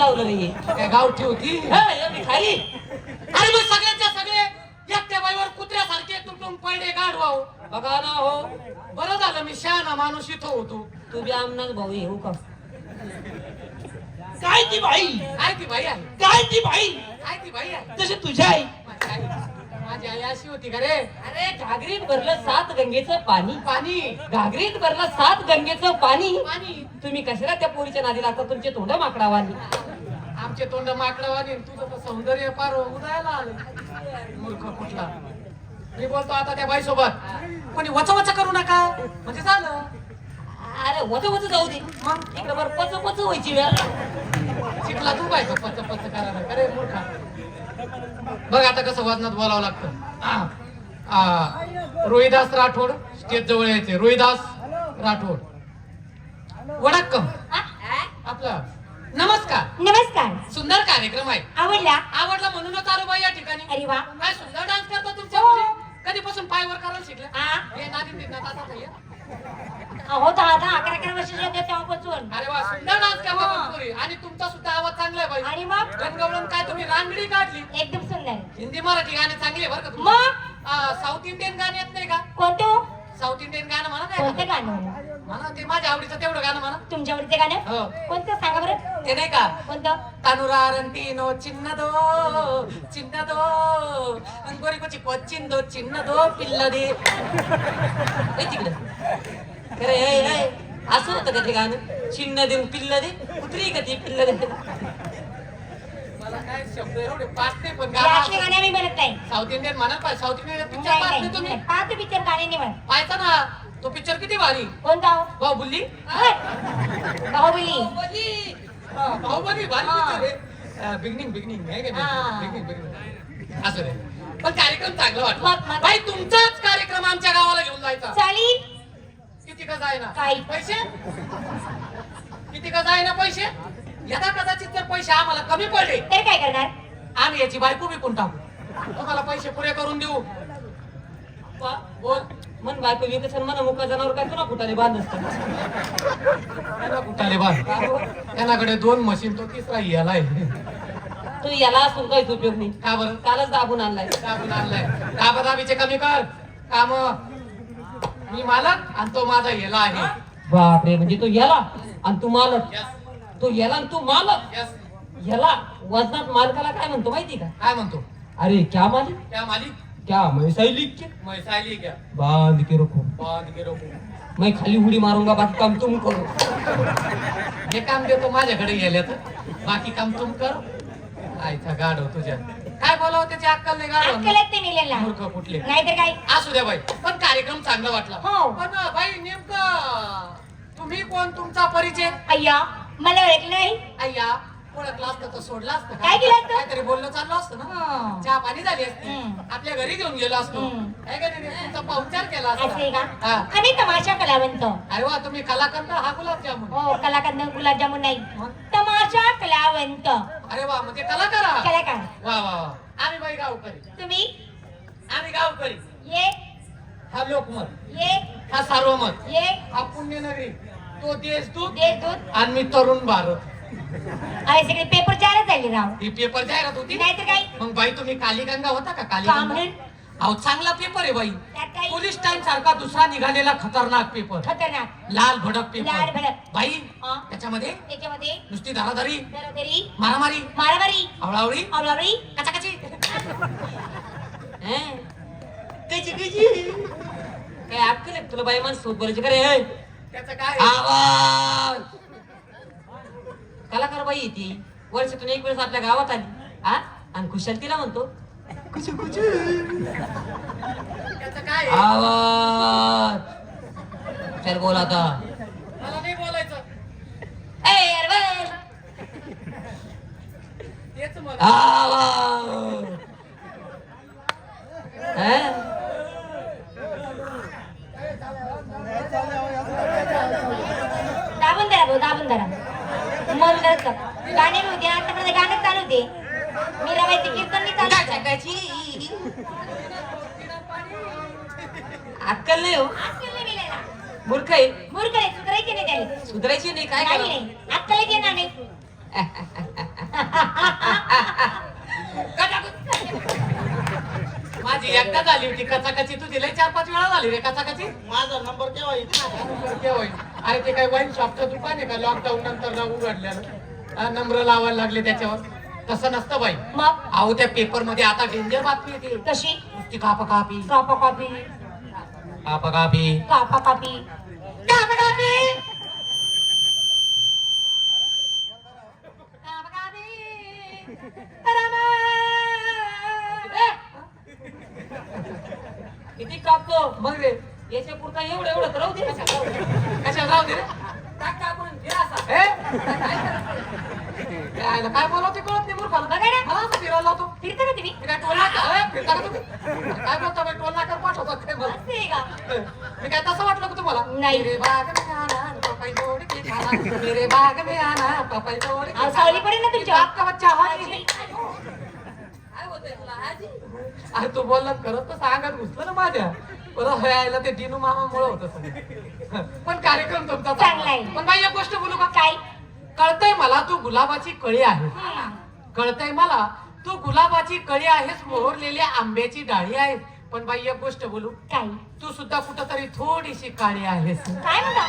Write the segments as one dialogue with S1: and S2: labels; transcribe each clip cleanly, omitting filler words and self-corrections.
S1: लावलं रे?
S2: काय गावठी होती
S1: एवढी खाली.
S2: अरे मग सगळ्याच्या सगळे एकट्या बाईवर कुत्र्यासारखे तुटून पडले गाढवाव.
S1: बघा ना हो,
S2: बरं झालं मी शहाणा माणूस इथं होतो.
S1: तू बी आमनाच भाऊ येऊ का?
S3: काय ती बाई?
S2: काय ती बाई आहे?
S3: काय ती बाई?
S2: काय ती बाई आहे?
S3: जशी तुझ्या आई.
S2: माझी आई अशी होती का रे?
S1: अरे घागरीत भरलं 7 गंगेचं पाणी.
S2: पाणी
S1: घागरीत भरलं 7 गंगेचं पाणी.
S2: पाणी.
S1: तुम्ही कशाला त्या पोरीच्या नादी लागता? तुमचे तोंड माकडावानी.
S2: आमचे तोंड माकडावानी, तुझं तर सौंदर्य पार उदयाला आलं. मूर्ख कुठला. मी बोलतो आता त्या बाई सोबत, कोणी वचा करू नका म्हणजे झालं.
S1: अरे वच वच जाऊ दे.
S2: मग
S1: इकडे बरं पच पच व्हायची वेळ.
S2: शिकला तू बाय का पच पच करायला? अरे मूर्खा. बघ आता कसं वजनात बोलावं लागतं. रोहिदास राठोड स्टेज जवळ यायचे. रोहिदास राठोड. वडक्कम. आपला नमस्कार.
S4: नमस्कार.
S2: सुंदर कार्यक्रम आहे.
S4: आवडला?
S2: आवडला म्हणूनच आलो बाई या ठिकाणी.
S4: अरे वा.
S2: काय सुंदर डान्स करता तुमच्या मुली. कधीपासून पायवर करायला शिकले?
S4: आ?
S2: हे नादी तिथं आता ताई.
S4: अहो 10-11 वर्षाचे होते तेव्हापासून.
S2: अरे वा, सुंदर डान्स करता पण पोरी. आणि तुमचा सुद्धा आवाज चांगला आहे बाई.
S4: आणि मग
S2: गणगवळण काय तुम्ही रांगडी काढली.
S4: एकदम सुंदर.
S2: हिंदी मराठी गाणे चांगले बरं का तुम्ही.
S4: मग
S2: साऊथ इंडियन गाणे येत नाही का?
S4: कोणतं
S2: साऊथ इंडियन गाणं म्हणा
S4: कोणतं
S2: काय
S4: गाणं?
S2: म्हणा ते माझ्या आवडीचं तेवढं गाणं म्हणा.
S4: तुमच्या आवडीचे गाणं
S2: हो.
S4: कोणतं सांगा बरं.
S2: ते नाही का?
S4: कोणतं?
S2: तनुरारंटीनो चिन्ह दो अंगोरी कोची चिन्ह दो पिल्ला दे.
S1: ए तिकडे. अरे ए, असं होतं का ते गाणं? चिन्ह देऊन पिल्ल दे. कुत्री का ती पिल्ल दे?
S2: मला काय शब्द एवढे पाच नाही पण
S4: हे असले
S2: गाणं
S4: गाणे आम्ही म्हणत नाही.
S2: साऊथ इंडियन म्हणा पाहिजे. साऊथ इंडियन पिक्चर
S4: नाही,
S2: पाहत
S4: नाही.
S2: नाही तुम्ही?
S4: पाहतो पिक्चर गाणे नाही म्हणत.
S2: पाहायचा ना तो पिक्चर किती भारी.
S4: कोणता हो?
S2: बाहुबली.
S4: बाहुबली.
S2: बाहुबली भारी पिक्चर आहे. बिगनिंग आहे का
S4: हा.
S2: नाही? बिगनिंग असं रे. पण कार्यक्रम चांगला
S4: मग-
S2: वाटला.
S4: मग-
S2: भाई तुमचाच कार्यक्रम आमच्या गावाला घेऊन जायचा.
S4: चालेल.
S2: किती का जायना
S4: काही.
S2: पैसे? किती का जायना पैसे? यदा कदाचित जर पैसे आम्हाला कमी पडले
S4: तर काय करणार?
S2: आम्ही याची बायको विकून टाकू. तुम्हाला पैसे पुरे करून देऊ.
S1: वा,
S2: बोल.
S1: मन बायको विकसन मन मुका जनावर काय तुला कुठाने बांध असतं.
S2: त्यांना कुठाले बांध. त्यांनाकडे 2 मशीन, तो तिसरा याला आहे.
S1: तू याला असून काहीच उपयोग नाही.
S2: का बरं?
S1: कालच दाबून आणलाय.
S2: दाबून आणलाय. दाबादाबीचे कमी कर काम. मी मालक आणि तो माझा याला आहे.
S1: बापरे, म्हणजे तो याला आणि तू मालक.
S2: यस
S1: तो याला आणि तू मालक.
S2: यस.
S1: याला वजनात मालकाला काय म्हणतो माहिती का?
S2: काय म्हणतो?
S1: अरे क्या मालिक,
S2: क्या मालिक?
S1: क्या मैं सही के
S2: मैं सायली क्या
S1: बांध के रखो.
S2: बांध के रोखू.
S1: मैं खाली उडी मारूंगा, बाकी काम तुम करो.
S2: हे काम देतो माझ्याकडे गेल्यात, बाकी काम तुम कर. आयथा गाढव तुझ्या. काय बोलावं त्याची अक्कल नाही गाढव.
S4: अक्कल आहे ते मेलेला.
S2: मूर्ख कुठले.
S4: नाहीतर काय.
S2: असू द्या बाई, पण कार्यक्रम चांगला वाटला.
S4: हो.
S2: पण बाई नेमकं तुम्ही कोण, तुमचा परिचय?
S4: अय्या मला ओळखलं नाही.
S2: अय्या ओळखलं असतं तर सोडलं असतं का?
S4: काय केलं असतं?
S2: काहीतरी बोलणं चाललं असतं ना.
S4: हं.
S2: चहा पाणी झाली असती.
S4: हम्म.
S2: आपल्या घरी घेऊन गेलो असतो.
S4: हम्म.
S2: आहे का नाही? तुमचा पाहुणचार केला
S4: असे का?
S2: असता. हा.
S4: आम्ही तमाशा कलावंत.
S2: अरे वा, तुम्ही कलाकंद हा गुलाबजामुन.
S4: हो कलाकंद गुलाबजामुन नाही.
S2: मग?
S4: तमाशा कलावंत.
S2: अरे वा, म्हणजे कलाकार आहात.
S4: कलाकार.
S2: वा वा वा. आम्ही बाई गावकरी.
S4: तुम्ही
S2: आम्ही गावकरी.
S4: ये
S2: हा लोकमत,
S4: ये
S2: हा सार्वमत,
S4: ये
S2: हा पुण्यनगरी, तो देशदूत
S4: देशदूत.
S2: आणि मी तरुण भारत.
S4: अरे सगळे पेपर जाहिरात झाले राव.
S2: ही पेपर जाहिरात होती.
S4: नाहीतर काय.
S2: मग बाई तुम्ही कालीगंगा होता का?
S4: का
S2: कालीगंगा.
S4: म्हणून?
S2: अहो चांगला पेपर आहे बाई.
S4: त्यात काय
S2: पोलीस टाइम सारखा दुसरा निघालेला खतरनाक पेपर.
S4: खतरनाक.
S2: लाल भडक
S4: लाल
S2: पेपर.
S4: भडक.
S2: बाई
S4: हा.
S2: त्याच्यामध्ये
S4: त्याच्यामध्ये
S2: नुसती धाराधारी,
S4: दरोदरी
S2: मारामारी,
S4: मारामारी
S2: आवळावळी,
S4: आवळावळी
S2: कचाकची.
S1: हं? कशी कशी काय अक्कल आहे तुला बाई माणसं सोबत बोलायची का रे?
S2: त्याचं काय?
S1: आवाज. कलाकार बाई आहे ती, वर्षातून एक वेळेस आपल्या गावात आली हा, आणि खुशाल तिला म्हणतो
S2: त्याचं काय?
S1: आवाज. चल बोल आता.
S2: मला नाही बोलायचं.
S1: ए यार बोल.
S2: तेच मग.
S1: आवाज. हं?
S4: दाबून धरा भाऊ दाबून धरा. मन धरत गाणे होते आतापर्यंत गाणं चालू होते. मी रवायचे कीर्तन चालू होतं.
S1: कचाकची. अक्कल नाही हो,
S4: अक्कल नाही मिळायला.
S1: मूर्ख आहे.
S4: मूर्ख आहे, सुधारायचे नाही त्याला.
S1: सुधारायची नाही काय
S4: नाही
S1: करा.
S4: नाही अक्कलच येणार नाही.
S2: माझी एकदा झाली होती कचाकची, तुझी लय 4-5 वेळा झाली रे कचाकची.
S3: माझा नंबर केव्हा येईल?
S2: केव्हा होईल? अरे ते काय वाईन शॉपचं दुकान आहे का लॉकडाऊन नंतर उघडल्यानं नंबर लावायला लागले त्याच्यावर. तसं नसतं बाई.
S4: मग
S2: अहो त्या पेपर मध्ये आता डेंजर बातमी येते.
S4: कशी?
S2: नुसती कापा कापी
S4: कापा कापी
S2: कापा कापी
S4: कापा कापी कापा कापी कापा कापी रामा.
S1: किती कापतो
S2: मग रे
S1: याच्या पुरता एवढं एवढं तर राहू दे.
S2: कशाला राहू दे रे.
S1: टाक टाकून फिरा असा.
S2: ए? काय बोलावते कळत नाही मूर्खाला.
S4: बघा ना.
S2: मला असं फिरायला लावतो.
S4: फिरता का तुम्ही?
S2: ते काय टोल नाका? फिरता का तुम्ही? काय बोलता बाई, टोल नाक्यावर पाठवतात काय मला?
S4: असते का?
S2: मी काय तसं वाटलं का तुम्हाला?
S4: नाही.
S2: मेरे बाग में आना पपाई तोड़ के खाना, मेरे बाग में आना पपाई तोड़ के
S4: अहो, सावली पडेल ना तुमच्या.
S2: आपका बच्चा हा
S4: आजी.
S1: काय होतंय तुला आजी?
S2: अरे तू बोलला करत तर सांगत घुसलं ना माझ्या. बरं यायला ते दिनू मामामुळे होतं सगळं. पण कार्यक्रम तुमचा
S4: चांगला आहे.
S2: पण बाई एक गोष्ट बोलू का?
S4: काय?
S2: कळतंय मला तू गुलाबाची कळी आहे.
S4: हम्म.
S2: कळतंय मला तू गुलाबाची कळी आहेस, मोहरलेल्या आंब्याची डाळी आहेस. पण बाई एक गोष्ट बोलू,
S4: काय?
S2: तू सुद्धा कुठंतरी थोडीशी काळी आहेस.
S4: काय म्हणता?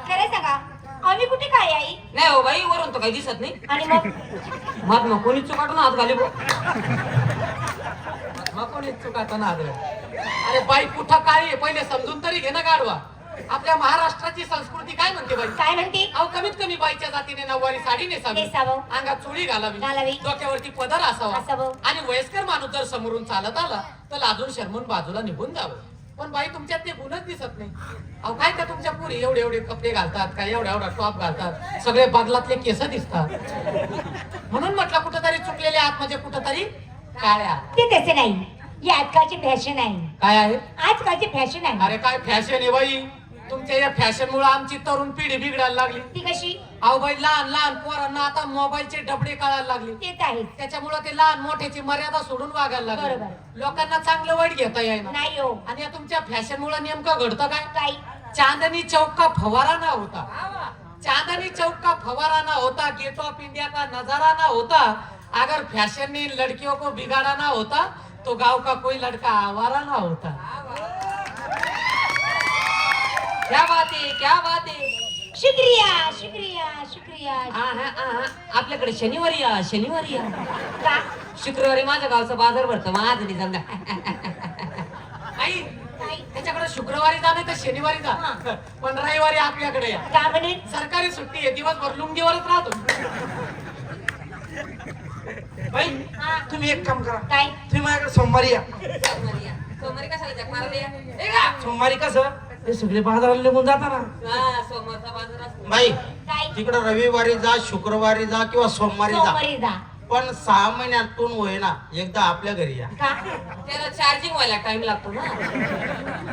S4: खरं सांगा, आम्ही कुठे काय आई?
S1: नाही हो बाई, वरून तर काही दिसत नाही.
S4: आणि मग
S1: मग मग कोणी चुकाटून हात घाली बो.
S2: मग कोणी चुकाचा नाद रे. अरे बाई कुठं काळी आहे पहिले समजून तरी घे ना गाडवा. आपल्या महाराष्ट्राची संस्कृती काय म्हणते बाई?
S4: काय म्हणते?
S2: अहो कमीत कमी बाईच्या जातीने नऊवारी साडी नेसावी,
S4: नेसावं.
S2: अंगात चुडी घालावी,
S4: घालावी.
S2: डोक्यावरती पदर
S4: असावं.
S2: असावा आणि वयस्कर माणूस जर समोरून चालत आला तर लाजून शरमून बाजूला निघून जावं. पण बाई तुमच्यात ते गुणच दिसत नाही. अहो काय का तुमच्या पुरी एवढे एवढे कपडे घालतात, काय एवढा एवढा टॉप घालतात, सगळे बगलातले केस दिसतात. म्हणून म्हटलं कुठंतरी चुकलेले आत म्हणजे कुठंतरी काळ्या.
S4: ते तसे नाही. ही आजकालची फॅशन आहे.
S2: काय आहे?
S4: आजकालची फॅशन आहे.
S2: अरे काय फॅशन आहे बाई. तुमच्या या फॅशन मुळे आमची तरुण पिढी बिघडायला लागली.
S4: ती कशी?
S2: अहो बाई लहान लहान पोरांना आता मोबाईलचे डबडे कळायला लागले.
S4: ते तर आहे.
S2: त्याच्यामुळे ते लहान मोठ्याची मर्यादा सोडून वागायला लागले.
S4: बरोबर.
S2: लोकांना चांगलं वाईट घेता येईना.
S4: नाही हो.
S2: आणि या तुमच्या फॅशन मुळे नेमकं घडतं काय?
S4: काय?
S2: चांदनी चौक का फवारा ना होता, चांदनी चौक का फवारा ना होता, गेट ऑफ इंडिया का नजारा ना होता, अगर फैशन ने लड़कियों को बिगाड़ा ना होता तो गांव का कोई लड़का आवारा ना होता.
S1: क्या बात आहे, क्या बात आहे.
S4: शुक्रिया शुक्रिया शुक्रिया.
S1: आपल्याकडे शनिवारी या, शनिवारी या.
S4: का?
S1: शुक्रवारी माझ्या गावचा बाजार भरतो. माझं नाही जमला.
S2: आई
S4: काय?
S2: त्याच्याकडे शुक्रवारी जा नाही तर शनिवारी जा, पण रविवारी आपल्याकडे या.
S4: का म्हणे?
S2: सरकारी सुट्टी आहे, दिवसभर लुंगीवरच राहतो.
S3: बाई
S4: हा.
S3: तुम्ही एक काम करा,
S4: काय?
S3: तुम्ही माझ्याकडे सोमवारी या.
S1: सोमवारी या. सोमवारी कशाला जग मारायला या? ए गा!
S3: सोमवारी कसं ते सगळे बाजाराला निघून जाताना.
S1: हा, सोमवारचा बाजार असतो.
S3: बाई
S4: काय?
S3: तिकडे रविवारी जा, शुक्रवारी जा किंवा सोमवारी जा,
S4: सोमवारी जा.
S3: पण 6 महिन्यातून होईना एकदा आपल्या घरी या.
S4: का?
S1: त्याला चार्जिंग व्हायला टाइम लागतो ना.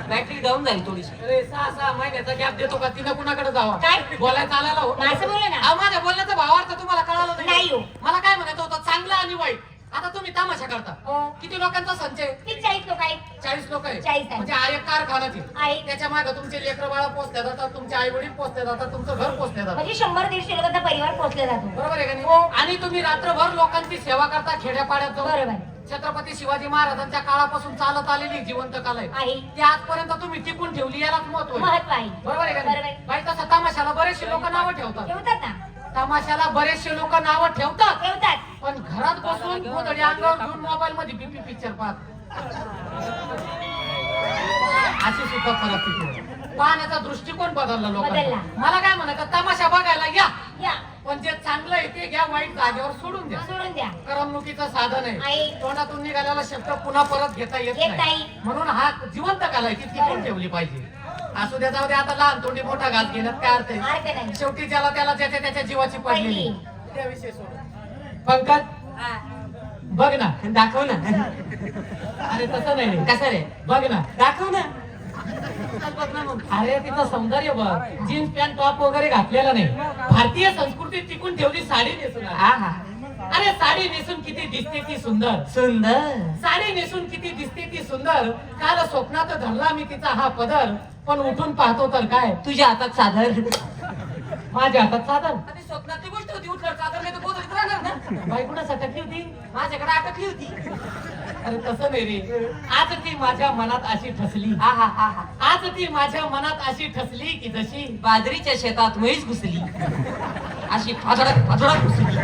S1: बॅटरी डाऊन झाली थोडीशी.
S2: अरे 6-6 महिन्याचा गॅप देतो का? तिनं कुणाकडे जावा?
S4: काय?
S2: बोलायला चालायला हो.
S4: माझं बोला ना.
S2: अहो, माझ्या बोलण्याचा भावार्थ तुम्हाला कळाला
S4: नाही हो.
S2: मला काय म्हणायचं होतं, चांगलं आणि वाईट. आता तुम्ही तमाशा करता.
S4: हो.
S2: किती लोकांचा संचय?
S4: किती 40 लोक आहेत?
S2: 40 लोक आहे.
S4: 40 आहे.
S2: म्हणजे हा एक कारखानाची
S4: आहे.
S2: त्याच्या मागे तुमचे लेकर बाळा पोचल्या जातात, तुमचे आई वडील पोचले जातात, तुमचं घर पोचले जातात.
S4: म्हणजे 100-150 लोकांचा परिवार पोहोचला जातो.
S2: बरोबर आहे का नाही?
S4: हो.
S2: आणि तुम्ही रात्रभर लोकांची सेवा करता खेड्यापाड्यात जाऊन.
S4: बरोबर.
S2: छत्रपती शिवाजी महाराजांच्या काळापासून चालत आलेली जिवंत कला आहे.
S4: आहे.
S2: ती आजपर्यंत तुम्ही टिकून ठेवली, यालाच महत्व आहे.
S4: महत्व आहे.
S2: बरोबर आहे का
S4: बरोबर
S2: नाही?
S4: आहे.
S2: बाई तसं तमाशाला बरेचसे लोक नावं ठेवतात.
S4: ठेवतात ना.
S2: तमाशाला बरेचसे लोक नावं ठेवतात,
S4: ठेवतात.
S2: पण घरात बसून गोधडी अंगावर घेऊन मोबाईल मध्ये बीपी पिक्चर पाहत. अशी सुद्धा परिस्थिती आहे. पाहण्याचा दृष्टिकोन बदलला लोकांचा.
S4: बदलला.
S2: मला काय म्हणायचं, तमाशा बघायला या,
S4: या.
S2: पण जे चांगलं आहे ते घ्या, वाईट जागेवर सोडून द्या.
S4: सोडून द्या.
S2: करमणुकीचं साधन आहे.
S4: आहे.
S2: तोंडातून निघालेला शब्द पुन्हा परत घेता येत
S4: येत
S2: नाही.
S4: नाही.
S2: म्हणून हा जिवंत कला आहे, ती टिकून ठेवली पाहिजे. असू द्या, जाऊ द्या, आता लहान तोंडी मोठा घास घेण्यात काय अर्थ आहे?
S4: अर्थ नाही.
S2: शेवटी ज्याला त्याला ज्याच्या त्याच्या जीवाची पडलेली
S4: पडली.
S2: त्याविषयी सोडून. पंकज
S1: हा,
S2: बघ ना.
S1: दाखव ना.
S2: अरे तसं नाही,
S1: कसं रे?
S2: बघ ना.
S1: दाखव ना.
S2: अरे तिचं सौंदर्य बघ, जीन्स पॅन्ट टॉप वगैरे घातलेला नाही, भारतीय संस्कृती टिकून ठेवली, साडी नेसून आली.
S1: आहा,
S2: अरे साडी नेसून किती दिसते ती सुंदर,
S1: सुंदर.
S2: साडी नेसून किती दिसते ती सुंदर. काल स्वप्नात धरला मी तिचा हा पदर, पण उठून पाहतो तर काय,
S1: तुझ्या हातात साधर.
S2: माझ्या हातात साधन.
S1: ती स्वप्नातली गोष्ट होती.
S2: बाई कुणासाठी टाकली होती?
S1: माझ्याकडे अटकली होती.
S2: अरे तसं नाही रे, आज ती माझ्या मनात अशी ठसली,
S1: आहा हा हा
S2: आज ती माझ्या मनात अशी ठसली की जशी
S1: बाजरीच्या शेतात म्हैस घुसली, अशी फाजडत घुसली.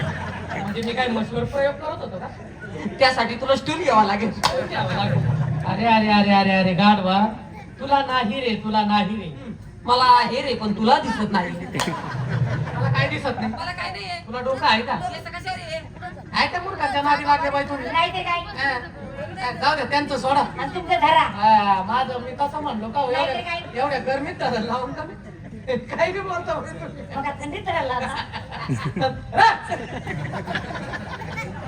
S2: म्हणजे मी काय मशहूर प्रयोग करत होतो का?
S1: त्यासाठी तुला स्टूल घ्यावा लागेल.
S2: अरे अरे अरे अरे अरे गाढवा, तुला नाही रे, तुला नाही रे.
S1: मला हे रे पण तुला दिसत नाही.
S2: मला काय दिसत नाही.
S1: मला काय नाही
S2: तुला डोकं आहे का?
S1: कशा रे?
S2: आहे का मूर्खाच्या नादी लागले बाई तुम्ही?
S4: नाही ते काय
S2: काय, जाऊ दे त्यांचं सोडा.
S4: आणि तुमचं धरा
S2: हा, माझं मी तसं म्हणलो का हो,
S4: नाही तर
S2: एवढ्या
S4: काय?
S2: एवढ्या गरमीत तर लावून का मी? काही बी बोलतो बाई तुम्ही.
S4: मग आता थंडीत धरायला ना.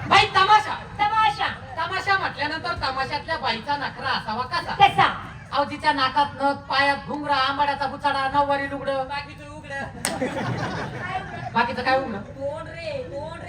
S2: बाई तमाशा,
S4: तमाशा
S2: तमाशा म्हटल्यानंतर तमाशातल्या बाईचा नखरा असावा कसा?
S4: कसा
S2: अहो तिच्या नाकात नथ, पायात घुंगरा, आंबाड्याचा बुचाडा, नऊवारी लुगडं.
S1: बाकीचं उघड.
S2: बाकीचं काय उघडं?
S1: तोंड रे तोंड.